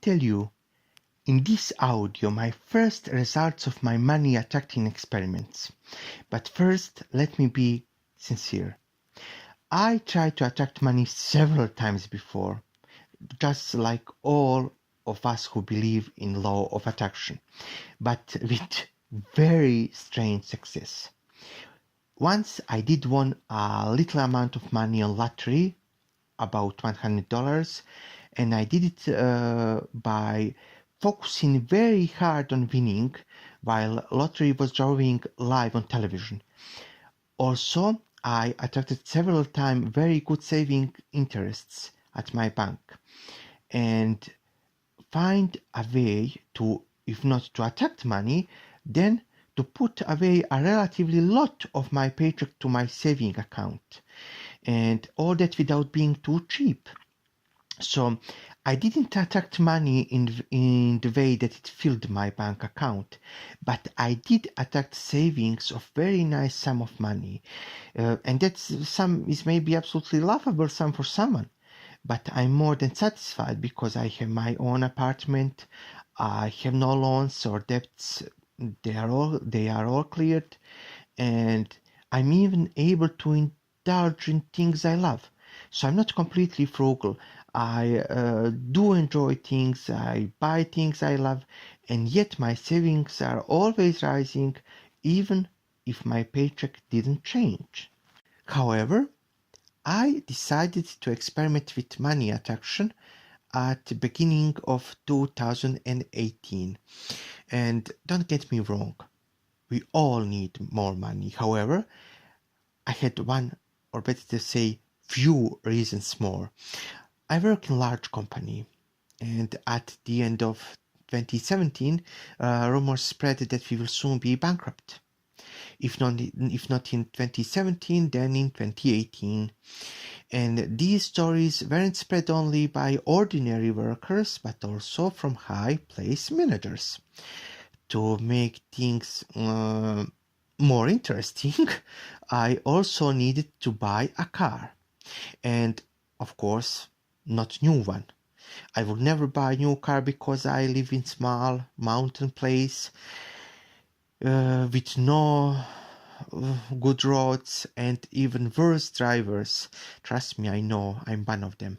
tell you in this audio my first results of my money attracting experiments. But first, let me be sincere. I tried to attract money several times before, just like all of us who believe in law of attraction, but with very strange success. Once I did win a little amount of money on lottery, about $100, and I did it by focusing very hard on winning while lottery was drawing live on television. Also, I attracted several times very good saving interests at my bank and find a way to, if not to attract money, then to put away a relatively lot of my paycheck to my saving account, and all that without being too cheap. So I didn't attract money in the way that it filled my bank account, but I did attract savings of very nice sum of money, and that sum is maybe absolutely laughable sum for someone. But I'm more than satisfied because I have my own apartment, I have no loans or debts, they are all cleared, and I'm even able to indulge in things I love. So I'm not completely frugal. I do enjoy things, I buy things I love, and yet my savings are always rising, even if my paycheck didn't change. However, I decided to experiment with money attraction at the beginning of 2018. And don't get me wrong, we all need more money. However, I had one, or better to say, few reasons more. I work in a large company, and at the end of 2017, rumors spread that we will soon be bankrupt. If not in 2017, then in 2018. And these stories weren't spread only by ordinary workers, but also from high-placed managers. To make things more interesting, I also needed to buy a car. And, of course, not new one. I would never buy a new car because I live in small mountain place with no good roads and even worse drivers. Trust me, I know, I'm one of them.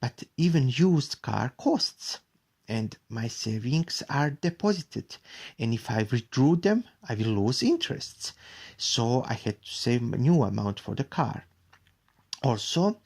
But even used car costs, and my savings are deposited, and if I withdrew them, I will lose interests. So I had to save a new amount for the car. Also,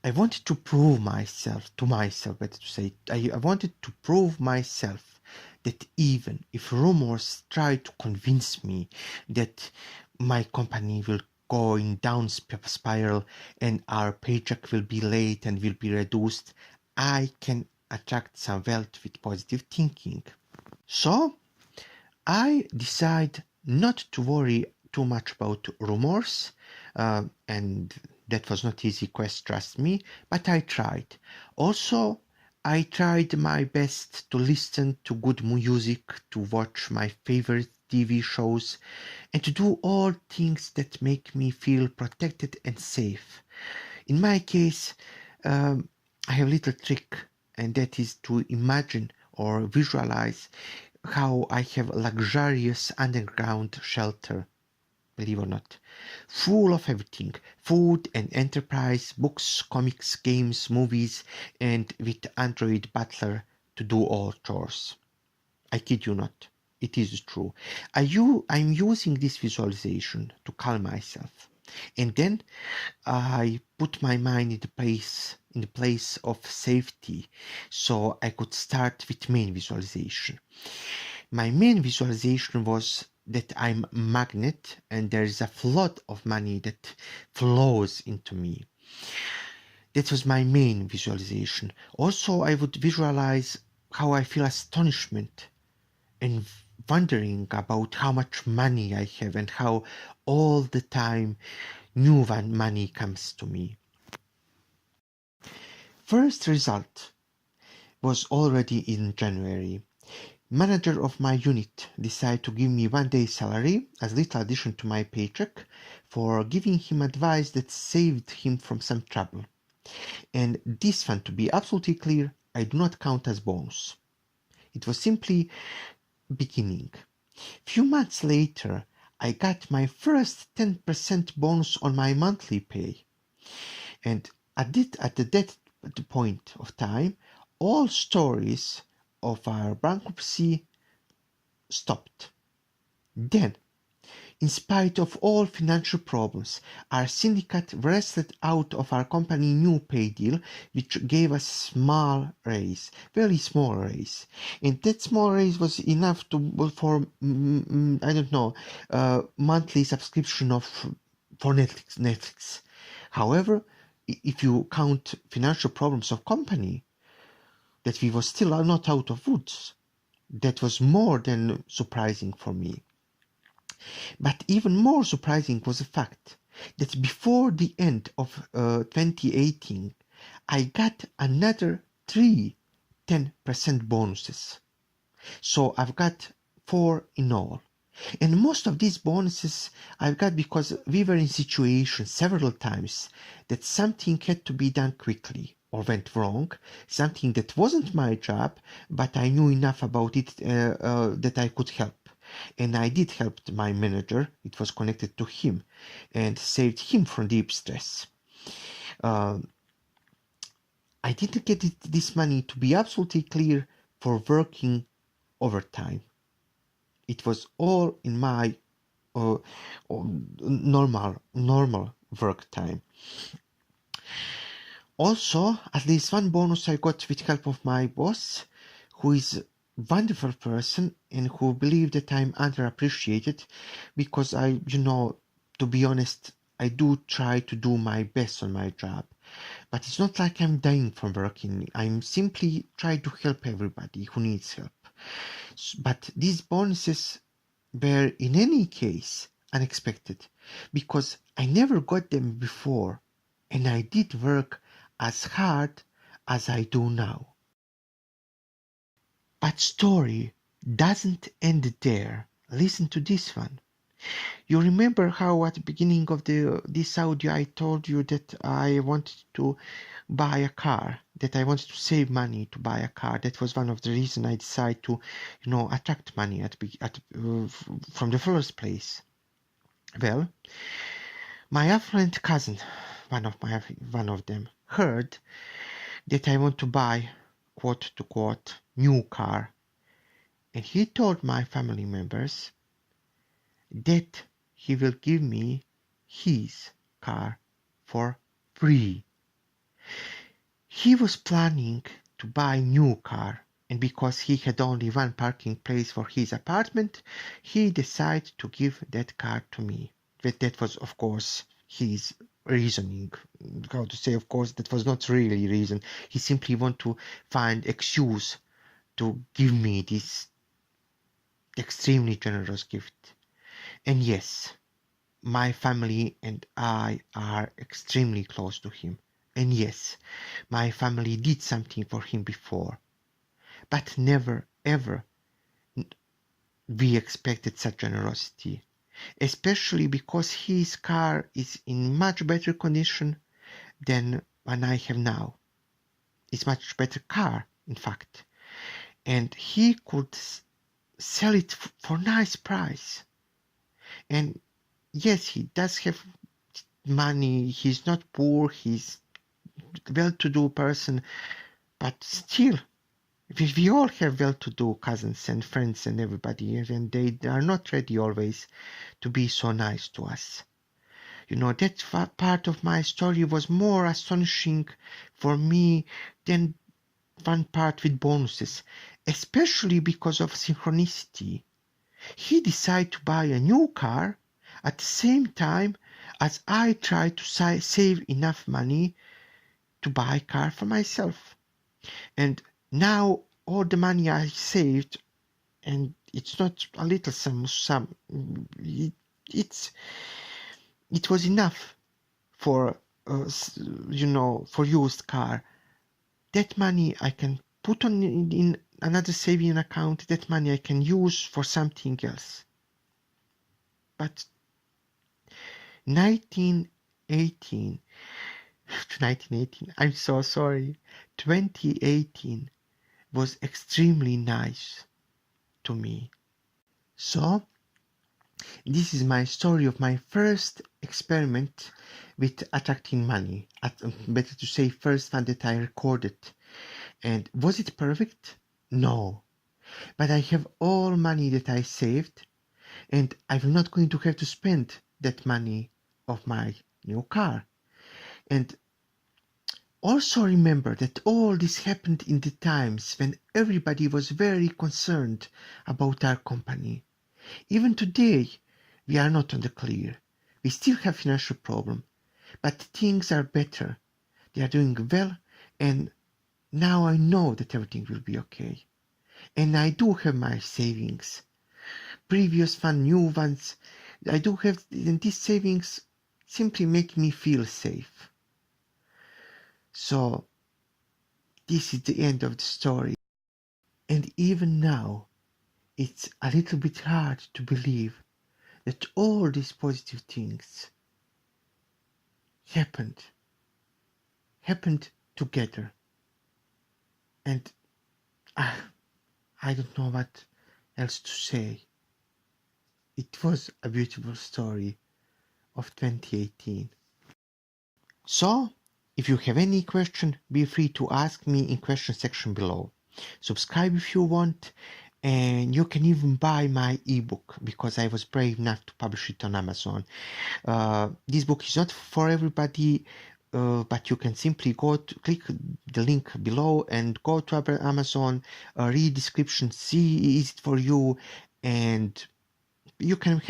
I wanted to prove better to say, I wanted to prove myself that even if rumors try to convince me that my company will go in down spiral and our paycheck will be late and will be reduced, I can attract some wealth with positive thinking. So I decide not to worry too much about rumors, and that was not easy quest, trust me, but I tried. Also, I tried my best to listen to good music, to watch my favorite TV shows, and to do all things that make me feel protected and safe. In my case, I have a little trick, and that is to imagine or visualize how I have a luxurious underground shelter, believe or not, full of everything, food and enterprise, books, comics, games, movies, and with Android butler to do all chores. I kid you not, it is true. I'm using this visualization to calm myself, and then I put my mind in the place of safety, so I could start with main visualization. My main visualization was that I'm a magnet and there is a flood of money that flows into me. That was my main visualization. Also, I would visualize how I feel astonishment and wondering about how much money I have and how all the time new money comes to me. First result was already in January. Manager of my unit decided to give me 1 day salary as little addition to my paycheck for giving him advice that saved him from some trouble. And this one, to be absolutely clear, I do not count as bonus. It was simply beginning. Few months later, I got my first 10% bonus on my monthly pay. And at that point of time, all stories of our bankruptcy stopped. Then, in spite of all financial problems, our syndicate wrestled out of our company new pay deal, which gave us small raise, very small raise. And that small raise was enough for I don't know, monthly subscription for Netflix. However, if you count financial problems of company, that we were still not out of woods, that was more than surprising for me. But even more surprising was the fact that before the end of 2018, I got another 10% bonuses. So I've got 4 in all. And most of these bonuses I've got because we were in situations several times that something had to be done quickly or went wrong, something that wasn't my job, but I knew enough about it that I could help. And I did help my manager, it was connected to him, and saved him from deep stress. I didn't get this money, to be absolutely clear, for working overtime. It was all in my normal work time. Also, at least one bonus I got with help of my boss, who is a wonderful person and who believed that I'm underappreciated because to be honest, I do try to do my best on my job. But it's not like I'm dying from working. I'm simply trying to help everybody who needs help. But these bonuses were in any case unexpected because I never got them before and I did work as hard as I do now. But story doesn't end there. Listen to this one. You remember how at the beginning of this audio I told you that I wanted to buy a car, that I wanted to save money to buy a car. That was one of the reasons I decided to, attract money from the first place. Well, my affluent cousin, one of them, heard that I want to buy, quote to quote, new car, and he told my family members that he will give me his car for free. He was planning to buy a new car, and because he had only one parking place for his apartment, he decided to give that car to me. That was, of course, his reasoning. How to say, of course, that was not really reason. He simply want to find excuse to give me this extremely generous gift. And yes, my family and I are extremely close to him. And yes, my family did something for him before. But never, ever we expected such generosity. Especially because his car is in much better condition than one I have now. It's much better car, in fact. And he could sell it for nice price. And yes, he does have money. He's not poor. He's well-to-do person. But still, we all have well-to-do cousins and friends and everybody, and they are not ready always to be so nice to us. That part of my story was more astonishing for me than one part with bonuses, especially because of synchronicity. He decided to buy a new car at the same time as I tried to save enough money to buy a car for myself. And now all the money I saved, and it's not a little sum, it was enough for for used car. That money I can put on in another saving account. That money I can use for something else. But 1918, 1918. I'm so sorry. 2018 was extremely nice to me. So, this is my story of my first experiment with attracting money. Better to say, first one that I recorded. And was it perfect? No. But I have all money that I saved, and I'm not going to have to spend that money of my new car. And also remember that all this happened in the times when everybody was very concerned about our company. Even today, we are not on the clear. We still have financial problem, but things are better. They are doing well, and now I know that everything will be okay. And I do have my savings. Previous one, new ones. I do have, and these savings simply make me feel safe. So, this is the end of the story. And even now, it's a little bit hard to believe that all these positive things happened together. And I don't know what else to say. It was a beautiful story of 2018. So, if you have any question, be free to ask me in question section below. Subscribe if you want, and you can even buy my ebook because I was brave enough to publish it on Amazon. This book is not for everybody, but you can simply click the link below and go to Amazon, read description, see is it for you, and you can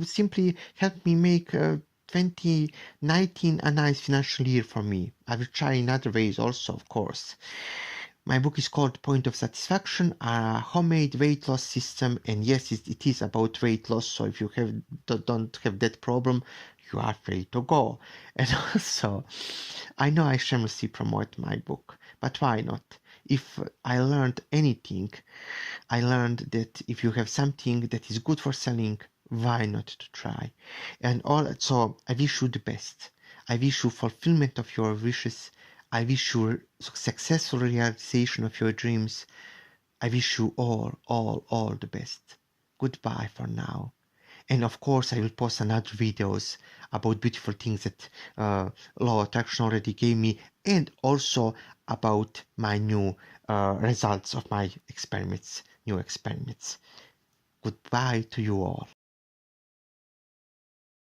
simply help me make 2019 a nice financial year for me. I will try in other ways also, of course. My book is called Point of Satisfaction, a homemade weight loss system, and yes, it is about weight loss, so if you don't have that problem, you are free to go. And also, I know I shamelessly promote my book, but why not? If I learned anything, I learned that if you have something that is good for selling, why not to try? And so I wish you the best. I wish you fulfillment of your wishes. I wish you successful realization of your dreams. I wish you all the best. Goodbye for now. And of course, I will post another videos about beautiful things that Law of Attraction already gave me, and also about my new results of my experiments, new experiments. Goodbye to you all.